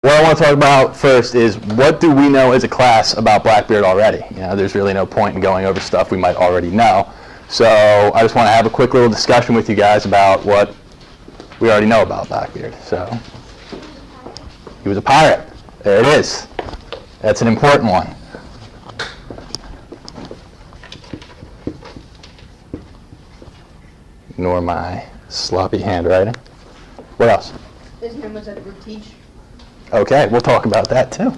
What I want to talk about first is what do we know as a class about Blackbeard already? You know, there's really no point in going over stuff we might already know. So I just want to have a quick little discussion with you guys about what we already know about Blackbeard. So he was a pirate. There it is. That's an important one. Ignore my sloppy handwriting. What else? His name was Edward Teach. Okay, we'll talk about that too.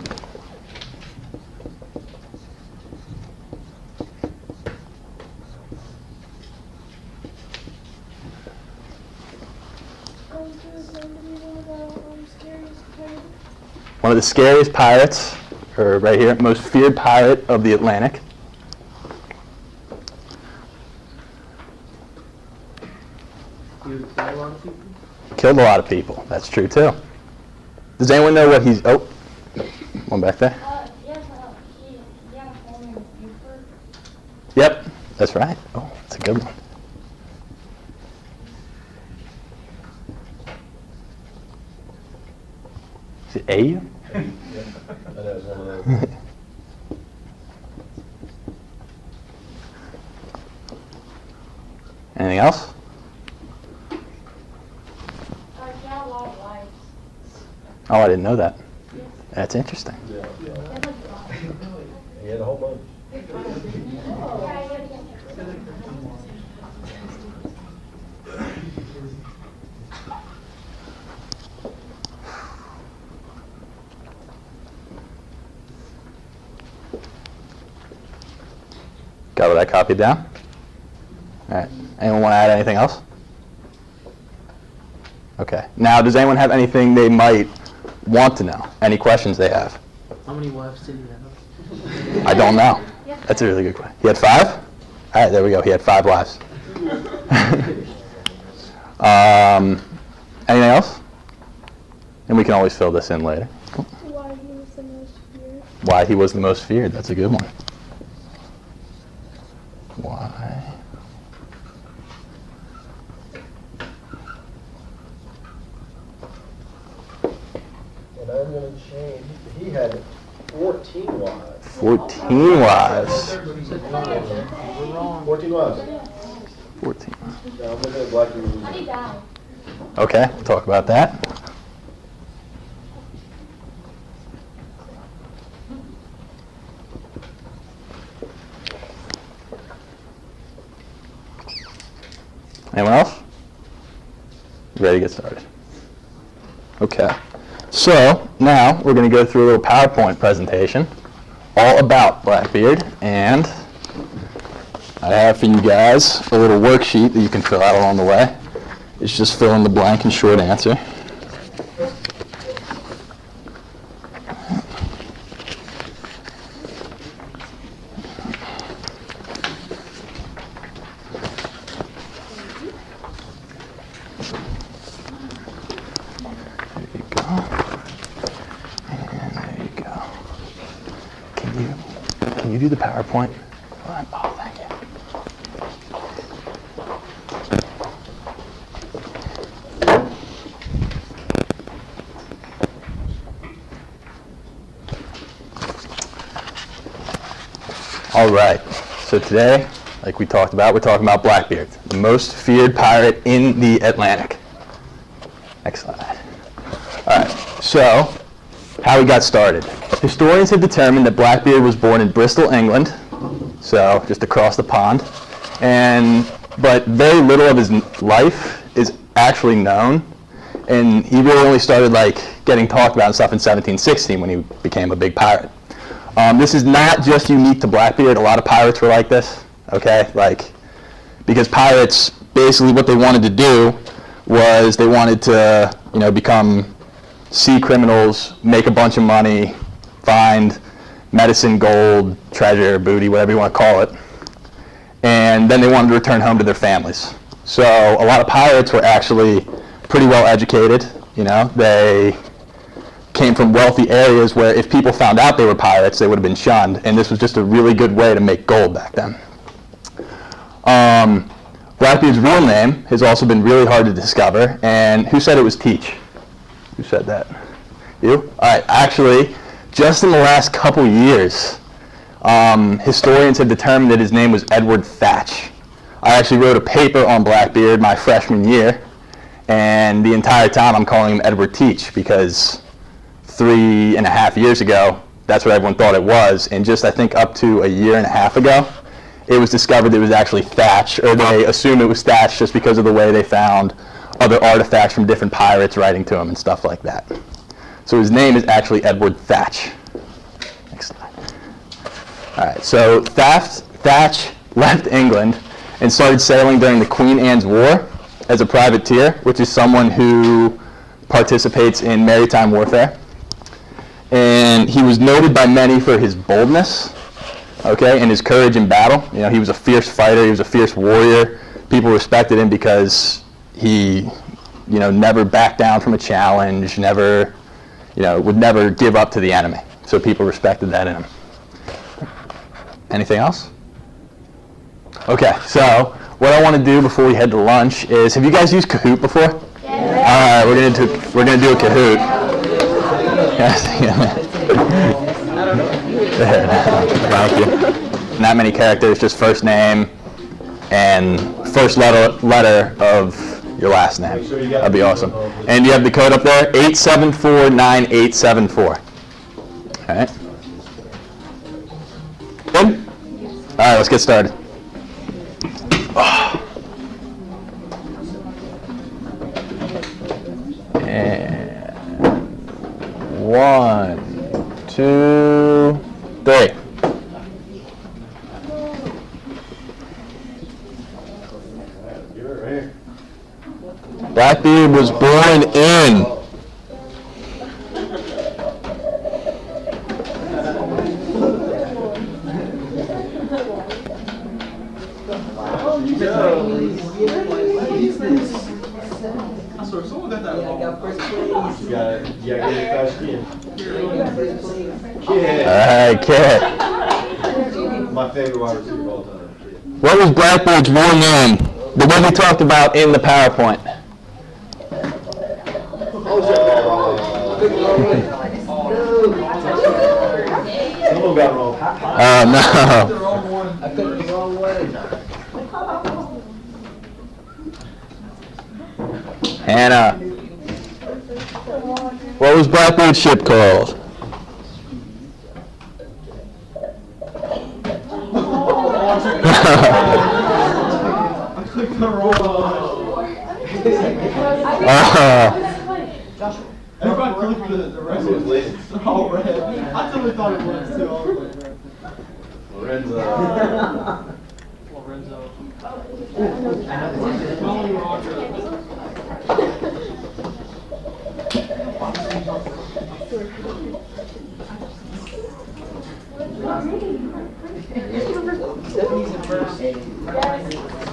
One of the scariest pirates, or right here, most feared pirate of the Atlantic. He would kill a lot of people? Killed a lot of people, that's true too. Does anyone know what he's, oh, one back there. He had a home in Buford. Yep, that's right. Oh, that's a good one. Is it A? Anything else? He had a lot of wives. Oh, I didn't know that. Yes. That's interesting. He had like five. He had a whole bunch. Yeah, he had Got what I copied down? All right. Anyone want to add anything else? Okay. Now, does anyone have anything they might want to know? Any questions they have? How many wives did he have? I don't know. That's a really good question. He had 5? All right, there we go. He had 5 wives. Anything else? And we can always fill this in later. Why he was the most feared. Why he was the most feared. That's a good one. Why? And I'm going to change. He had 14 wives. 14 wives. We're wrong. 14 wives. 14. Now I'm looking at Blackbeard. How did he die? Okay, we'll talk about that. Anyone else? Ready to get started? Okay. So now we're going to go through a little PowerPoint presentation all about Blackbeard, and I have for you guys a little worksheet that you can fill out along the way. It's just fill in the blank and short answer. Can you do the PowerPoint? Oh, thank you. All right. So today, like we talked about, we're talking about Blackbeard, the most feared pirate in the Atlantic. Next slide. All right. So, how he got started. Historians have determined that Blackbeard was born in Bristol, England, so just across the pond, but very little of his life is actually known, and he really only started getting talked about and stuff in 1716 when he became a big pirate. This is not just unique to Blackbeard. A lot of pirates were like this, okay? Because pirates, basically what they wanted to do was they wanted to, become sea criminals, make a bunch of money, find medicine, gold, treasure, booty, whatever you want to call it. And then they wanted to return home to their families. So a lot of pirates were actually pretty well educated. They came from wealthy areas where if people found out they were pirates, they would have been shunned. And this was just a really good way to make gold back then. Blackbeard's real name has also been really hard to discover. And who said it was Teach? Who said that? You? All right. Actually, just in the last couple years, historians have determined that his name was Edward Thatch. I actually wrote a paper on Blackbeard my freshman year, and the entire time I'm calling him Edward Teach because 3.5 years ago, that's what everyone thought it was, and just I think up to a year and a half ago, it was discovered that it was actually Thatch, or they assumed it was Thatch just because of the way they found other artifacts from different pirates writing to him and stuff like that. So his name is actually Edward Thatch. Next slide. All right, so Thatch left England and started sailing during the Queen Anne's War as a privateer, which is someone who participates in maritime warfare. And he was noted by many for his boldness, okay, and his courage in battle. You know, he was a fierce fighter, he was a fierce warrior. People respected him because he, you know, never backed down from a challenge, never, you know, would never give up to the enemy. So people respected that in him. Anything else? Okay, so what I want to do before we head to lunch is, have you guys used Kahoot before? Yeah. All right, we're gonna do a Kahoot. Thank you. Not many characters, just first name and first letter of your last name. That'd be awesome. And you have the code up there, 8749874. All right. Good? All right, let's get started. And 1, 2, 3. Blackbeard was born in. All right, Kit. My favorite wide receiver of all time. What was Blackbeard's real name? The one we talked about in the PowerPoint. Someone got it wrong. Oh, no. I put it the wrong way. Hannah. What was Blackbeard's ship called? Everybody clicked the rest of it. They're all red. I totally thought it was too. Lorenzo.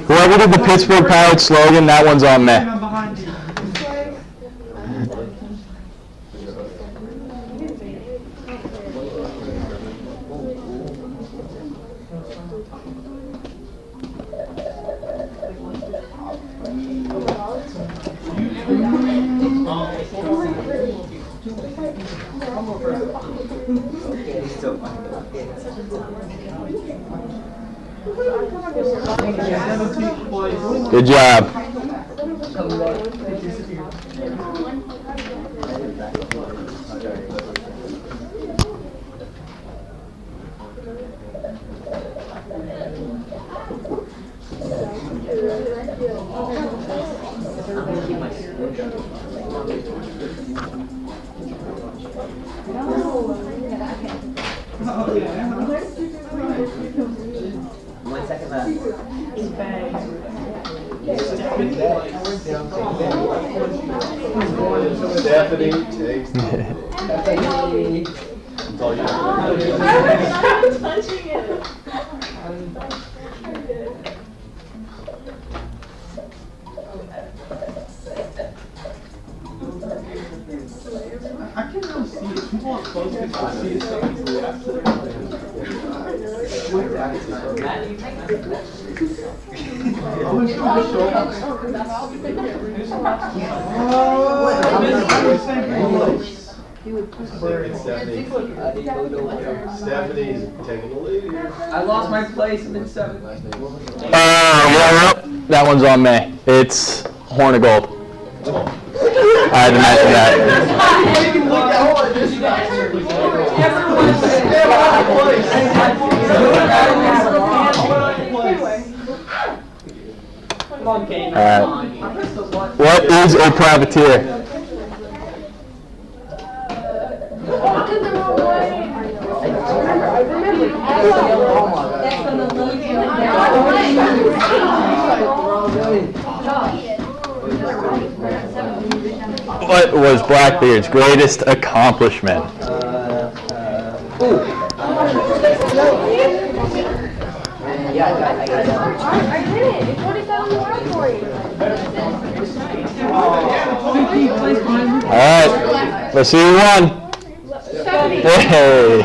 Whoever did the Pittsburgh Pirates slogan, that one's on me. I'm behind you. Good job. Stephanie takes That's all you have. I'm touching it. I can't really see it. People are close to see it. Stephanie's taking the lead here. I lost my place. I'm in 7th. Yeah, that one's on me. It's Horn of Gold. I had to mention that. Alright. What is a privateer? What was Blackbeard's greatest accomplishment? I did it. It's 47 for you. Alright, let's see who won. Hey!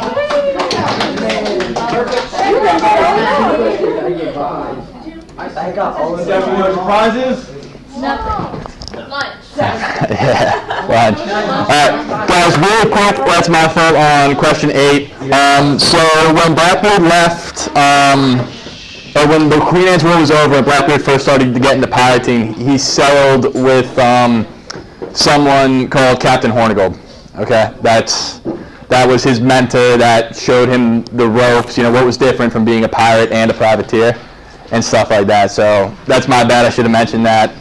I got all of Stephanie, what prizes? Lunch. Yeah, lunch. Alright, guys, real quick, that's my fault on question 8. So when Blackbeard left, or when the Queen Anne's War was over and Blackbeard first started to get into pirating, he sailed with someone called Captain Hornigold. Okay, that was his mentor that showed him the ropes, what was different from being a pirate and a privateer and stuff like that. So that's my bad, I should have mentioned that.